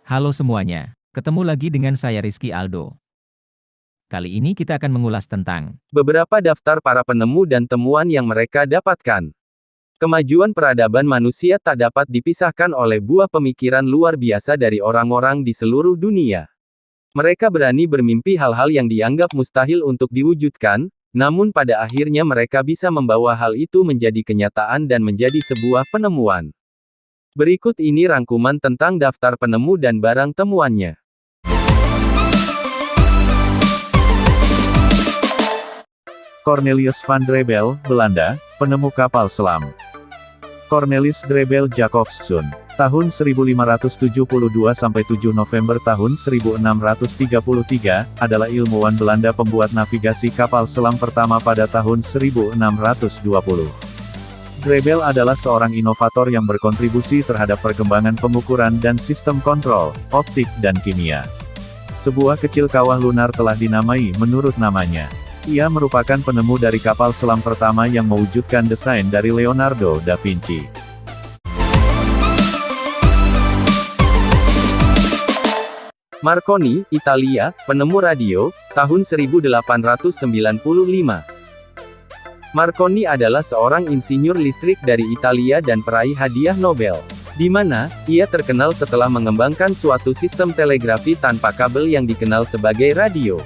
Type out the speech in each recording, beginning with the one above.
Halo semuanya, ketemu lagi dengan saya Rizky Aldo. Kali ini kita akan mengulas tentang beberapa daftar para penemu dan temuan yang mereka dapatkan. Kemajuan peradaban manusia tak dapat dipisahkan oleh buah pemikiran luar biasa dari orang-orang di seluruh dunia. Mereka berani bermimpi hal-hal yang dianggap mustahil untuk diwujudkan, namun pada akhirnya mereka bisa membawa hal itu menjadi kenyataan dan menjadi sebuah penemuan. Berikut ini rangkuman tentang daftar penemu dan barang temuannya. Cornelius van Drebel, Belanda, penemu kapal selam. Cornelis Drebel Jacobson, tahun 1572 sampai 7 November tahun 1633, adalah ilmuwan Belanda pembuat navigasi kapal selam pertama pada tahun 1620. Drebel adalah seorang inovator yang berkontribusi terhadap perkembangan pengukuran dan sistem kontrol, optik dan kimia. Sebuah kecil kawah lunar telah dinamai menurut namanya. Ia merupakan penemu dari kapal selam pertama yang mewujudkan desain dari Leonardo da Vinci. Marconi, Italia, penemu radio, tahun 1895. Marconi adalah seorang insinyur listrik dari Italia dan peraih hadiah Nobel, di mana ia terkenal setelah mengembangkan suatu sistem telegrafi tanpa kabel yang dikenal sebagai radio.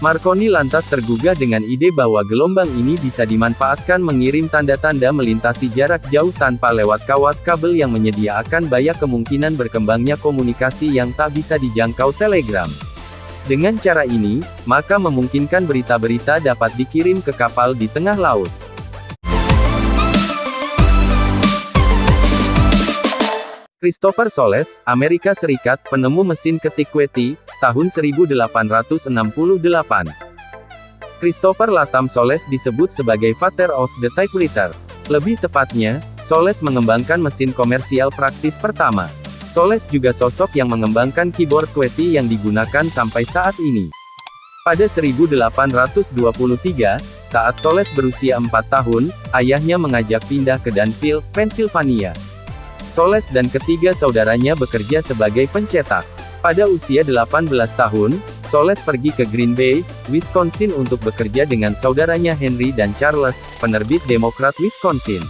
Marconi lantas tergugah dengan ide bahwa gelombang ini bisa dimanfaatkan mengirim tanda-tanda melintasi jarak jauh tanpa lewat kawat kabel yang menyediakan banyak kemungkinan berkembangnya komunikasi yang tak bisa dijangkau telegram. Dengan cara ini, maka memungkinkan berita-berita dapat dikirim ke kapal di tengah laut. Christopher Soles, Amerika Serikat, penemu mesin ketik QWERTY, tahun 1868. Christopher Latham Soles disebut sebagai father of the typewriter. Lebih tepatnya, Soles mengembangkan mesin komersial praktis pertama. Soles juga sosok yang mengembangkan keyboard QWERTY yang digunakan sampai saat ini. Pada 1823, saat Soles berusia 4 tahun, ayahnya mengajak pindah ke Danville, Pennsylvania. Soles dan ketiga saudaranya bekerja sebagai pencetak. Pada usia 18 tahun, Soles pergi ke Green Bay, Wisconsin untuk bekerja dengan saudaranya Henry dan Charles, penerbit Demokrat Wisconsin.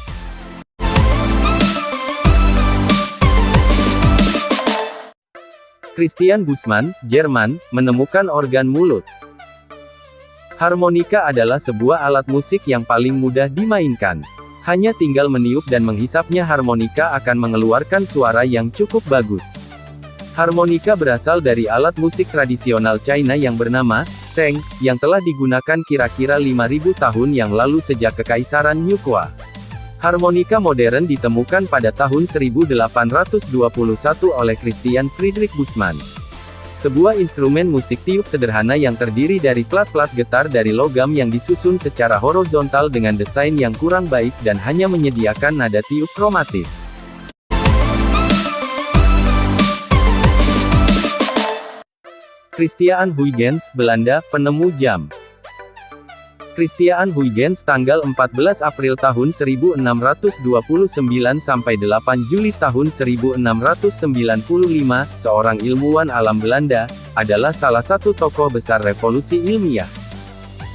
Christian Bussmann, Jerman, menemukan organ mulut. Harmonika adalah sebuah alat musik yang paling mudah dimainkan. Hanya tinggal meniup dan menghisapnya harmonika akan mengeluarkan suara yang cukup bagus. Harmonika berasal dari alat musik tradisional China yang bernama Sheng, yang telah digunakan kira-kira 5.000 tahun yang lalu sejak Kekaisaran Nyokuo. Harmonika modern ditemukan pada tahun 1821 oleh Christian Friedrich Bussmann. Sebuah instrumen musik tiup sederhana yang terdiri dari plat-plat getar dari logam yang disusun secara horizontal dengan desain yang kurang baik dan hanya menyediakan nada tiup kromatis. Christiaan Huygens, Belanda, penemu jam. Christiaan Huygens tanggal 14 April tahun 1629 sampai 8 Juli tahun 1695, seorang ilmuwan alam Belanda, adalah salah satu tokoh besar revolusi ilmiah.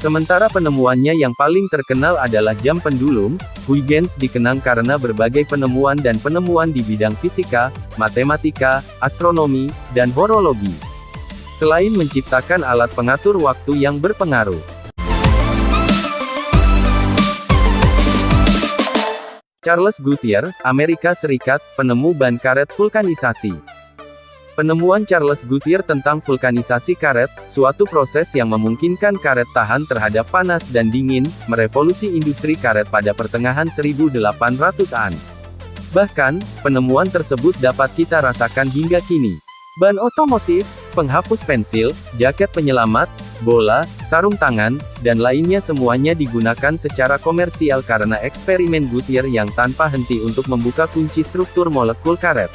Sementara penemuannya yang paling terkenal adalah jam pendulum, Huygens dikenang karena berbagai penemuan dan penemuan di bidang fisika, matematika, astronomi, dan horologi. Selain menciptakan alat pengatur waktu yang berpengaruh. Charles Goodyear, Amerika Serikat, penemu ban karet vulkanisasi. Penemuan Charles Goodyear tentang vulkanisasi karet, suatu proses yang memungkinkan karet tahan terhadap panas dan dingin, merevolusi industri karet pada pertengahan 1800-an. Bahkan, penemuan tersebut dapat kita rasakan hingga kini. Ban otomotif, penghapus pensil, jaket penyelamat, bola, sarung tangan, dan lainnya semuanya digunakan secara komersial karena eksperimen Goodyear yang tanpa henti untuk membuka kunci struktur molekul karet.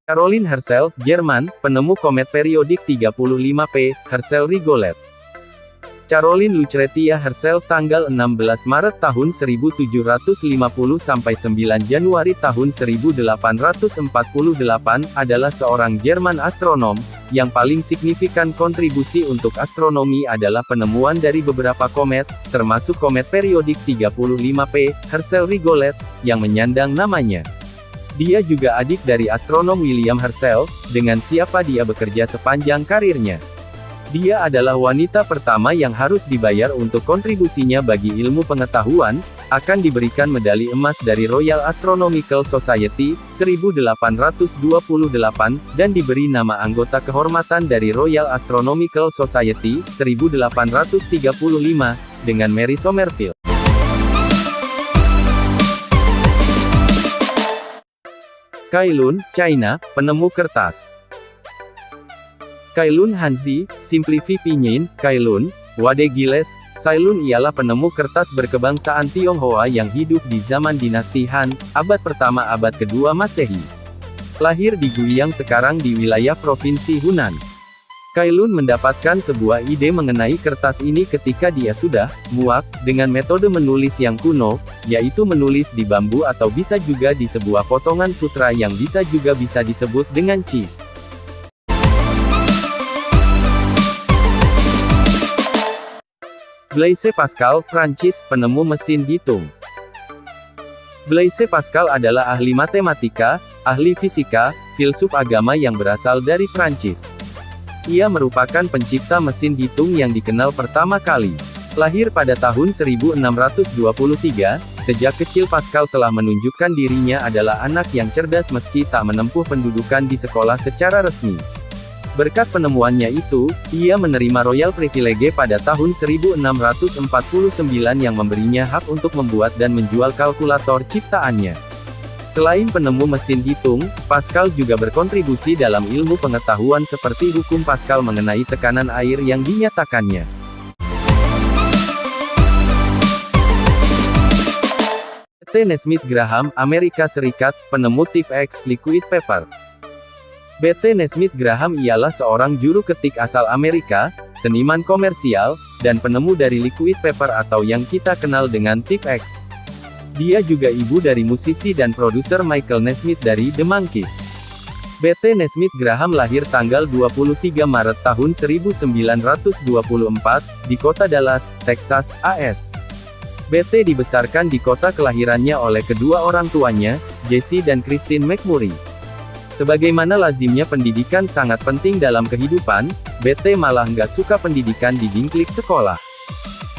Caroline Herschel, Jerman, penemu komet periodik 35P, Herschel-Rigolet. Caroline Lucretia Herschel tanggal 16 Maret tahun 1750 sampai 9 Januari tahun 1848 adalah seorang Jerman astronom, yang paling signifikan kontribusi untuk astronomi adalah penemuan dari beberapa komet, termasuk komet periodik 35P, Herschel-Rigollet, yang menyandang namanya. Dia juga adik dari astronom William Herschel, dengan siapa dia bekerja sepanjang karirnya. Dia adalah wanita pertama yang harus dibayar untuk kontribusinya bagi ilmu pengetahuan, akan diberikan medali emas dari Royal Astronomical Society, 1828, dan diberi nama anggota kehormatan dari Royal Astronomical Society, 1835, dengan Mary Somerville. Cai Lun, China, penemu kertas. Cai Lun Hanzi, Simplifi Pinyin, Cai Lun, Wade Giles, Cai Lun ialah penemu kertas berkebangsaan Tionghoa yang hidup di zaman dinasti Han, abad pertama abad kedua Masehi. Lahir di Guiyang sekarang di wilayah provinsi Hunan. Cai Lun mendapatkan sebuah ide mengenai kertas ini ketika dia sudah muak dengan metode menulis yang kuno, yaitu menulis di bambu atau bisa juga di sebuah potongan sutra yang bisa disebut dengan chi. Blaise Pascal, Prancis, penemu mesin hitung. Blaise Pascal adalah ahli matematika, ahli fisika, filsuf agama yang berasal dari Prancis. Ia merupakan pencipta mesin hitung yang dikenal pertama kali. Lahir pada tahun 1623, sejak kecil Pascal telah menunjukkan dirinya adalah anak yang cerdas meski tak menempuh pendidikan di sekolah secara resmi. Berkat penemuannya itu, ia menerima Royal Privilege pada tahun 1649 yang memberinya hak untuk membuat dan menjual kalkulator ciptaannya. Selain penemu mesin hitung, Pascal juga berkontribusi dalam ilmu pengetahuan seperti hukum Pascal mengenai tekanan air yang dinyatakannya. T. Nesmith Graham, Amerika Serikat, penemu tip X, liquid paper. B.T. Nesmith Graham ialah seorang juru ketik asal Amerika, seniman komersial, dan penemu dari liquid paper atau yang kita kenal dengan tip X. Dia juga ibu dari musisi dan produser Michael Nesmith dari The Monkees. B.T. Nesmith Graham lahir tanggal 23 Maret tahun 1924, di kota Dallas, Texas, AS. B.T. dibesarkan di kota kelahirannya oleh kedua orang tuanya, Jesse dan Christine McMurray. Sebagaimana lazimnya pendidikan sangat penting dalam kehidupan, B.T. malah nggak suka pendidikan di dingklik sekolah.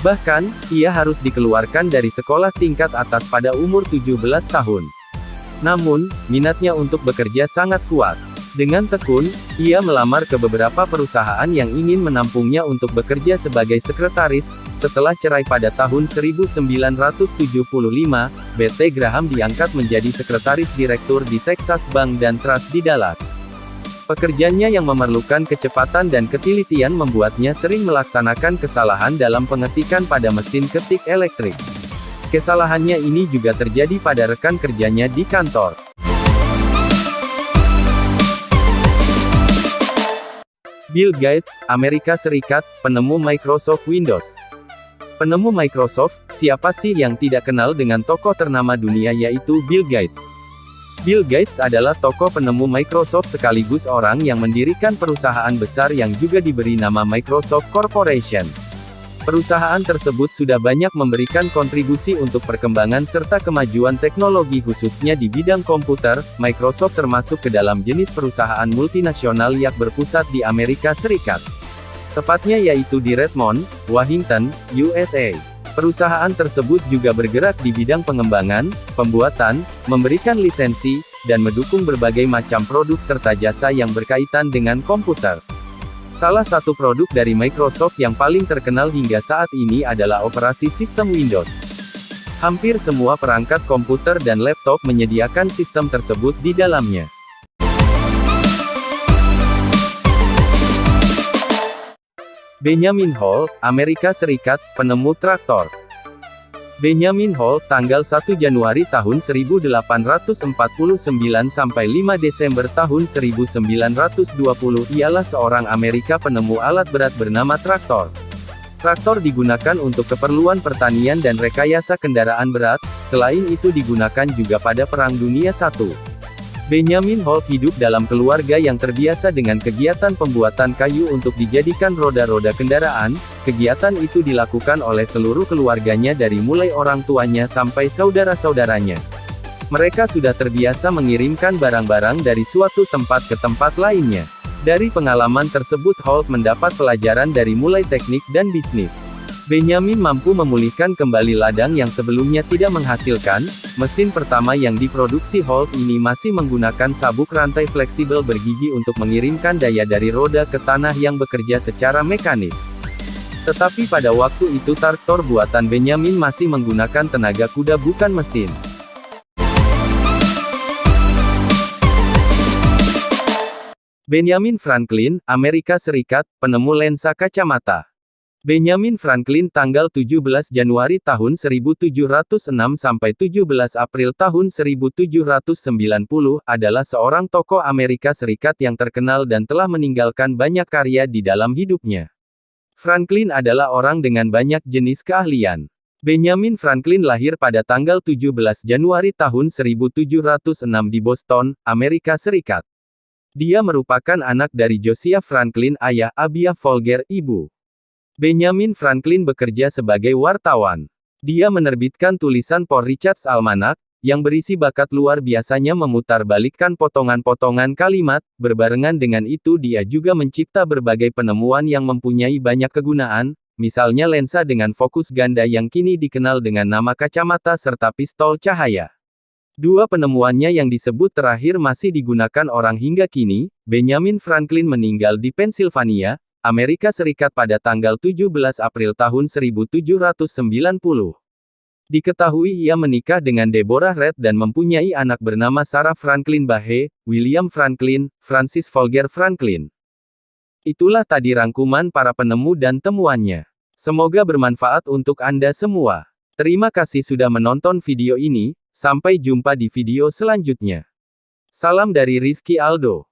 Bahkan, ia harus dikeluarkan dari sekolah tingkat atas pada umur 17 tahun. Namun, minatnya untuk bekerja sangat kuat. Dengan tekun, ia melamar ke beberapa perusahaan yang ingin menampungnya untuk bekerja sebagai sekretaris. Setelah cerai pada tahun 1975, B.T. Graham diangkat menjadi sekretaris direktur di Texas Bank dan Trust di Dallas. Pekerjaannya yang memerlukan kecepatan dan ketelitian membuatnya sering melaksanakan kesalahan dalam pengetikan pada mesin ketik elektrik. Kesalahannya ini juga terjadi pada rekan kerjanya di kantor. Bill Gates, Amerika Serikat, penemu Microsoft Windows. Penemu Microsoft, siapa sih yang tidak kenal dengan tokoh ternama dunia yaitu Bill Gates? Bill Gates adalah tokoh penemu Microsoft sekaligus orang yang mendirikan perusahaan besar yang juga diberi nama Microsoft Corporation. Perusahaan tersebut sudah banyak memberikan kontribusi untuk perkembangan serta kemajuan teknologi khususnya di bidang komputer. Microsoft termasuk ke dalam jenis perusahaan multinasional yang berpusat di Amerika Serikat. Tepatnya yaitu di Redmond, Washington, USA. Perusahaan tersebut juga bergerak di bidang pengembangan, pembuatan, memberikan lisensi, dan mendukung berbagai macam produk serta jasa yang berkaitan dengan komputer. Salah satu produk dari Microsoft yang paling terkenal hingga saat ini adalah operasi sistem Windows. Hampir semua perangkat komputer dan laptop menyediakan sistem tersebut di dalamnya. Benjamin Hall, Amerika Serikat, penemu traktor. Benjamin Hall, tanggal 1 Januari tahun 1849 sampai 5 Desember tahun 1920, ialah seorang Amerika penemu alat berat bernama traktor. Traktor digunakan untuk keperluan pertanian dan rekayasa kendaraan berat, selain itu digunakan juga pada Perang Dunia I. Benjamin Holt hidup dalam keluarga yang terbiasa dengan kegiatan pembuatan kayu untuk dijadikan roda-roda kendaraan. Kegiatan itu dilakukan oleh seluruh keluarganya dari mulai orang tuanya sampai saudara-saudaranya. Mereka sudah terbiasa mengirimkan barang-barang dari suatu tempat ke tempat lainnya. Dari pengalaman tersebut Holt mendapat pelajaran dari mulai teknik dan bisnis. Benjamin mampu memulihkan kembali ladang yang sebelumnya tidak menghasilkan. Mesin pertama yang diproduksi Holt ini masih menggunakan sabuk rantai fleksibel bergigi untuk mengirimkan daya dari roda ke tanah yang bekerja secara mekanis. Tetapi pada waktu itu traktor buatan Benjamin masih menggunakan tenaga kuda bukan mesin. Benjamin Franklin, Amerika Serikat, penemu lensa kacamata. Benjamin Franklin tanggal 17 Januari tahun 1706 sampai 17 April tahun 1790 adalah seorang tokoh Amerika Serikat yang terkenal dan telah meninggalkan banyak karya di dalam hidupnya. Franklin adalah orang dengan banyak jenis keahlian. Benjamin Franklin lahir pada tanggal 17 Januari tahun 1706 di Boston, Amerika Serikat. Dia merupakan anak dari Josiah Franklin ayah, Abiah Folger ibu. Benjamin Franklin bekerja sebagai wartawan. Dia menerbitkan tulisan Poor Richard's Almanac, yang berisi bakat luar biasanya memutarbalikkan potongan-potongan kalimat. Berbarengan dengan itu dia juga mencipta berbagai penemuan yang mempunyai banyak kegunaan, misalnya lensa dengan fokus ganda yang kini dikenal dengan nama kacamata serta pistol cahaya. Dua penemuannya yang disebut terakhir masih digunakan orang hingga kini. Benjamin Franklin meninggal di Pennsylvania, Amerika Serikat pada tanggal 17 April tahun 1790. Diketahui ia menikah dengan Deborah Reed dan mempunyai anak bernama Sarah Franklin Bahe, William Franklin, Francis Folger Franklin. Itulah tadi rangkuman para penemu dan temuannya. Semoga bermanfaat untuk Anda semua. Terima kasih sudah menonton video ini. Sampai jumpa di video selanjutnya. Salam dari Rizky Aldo.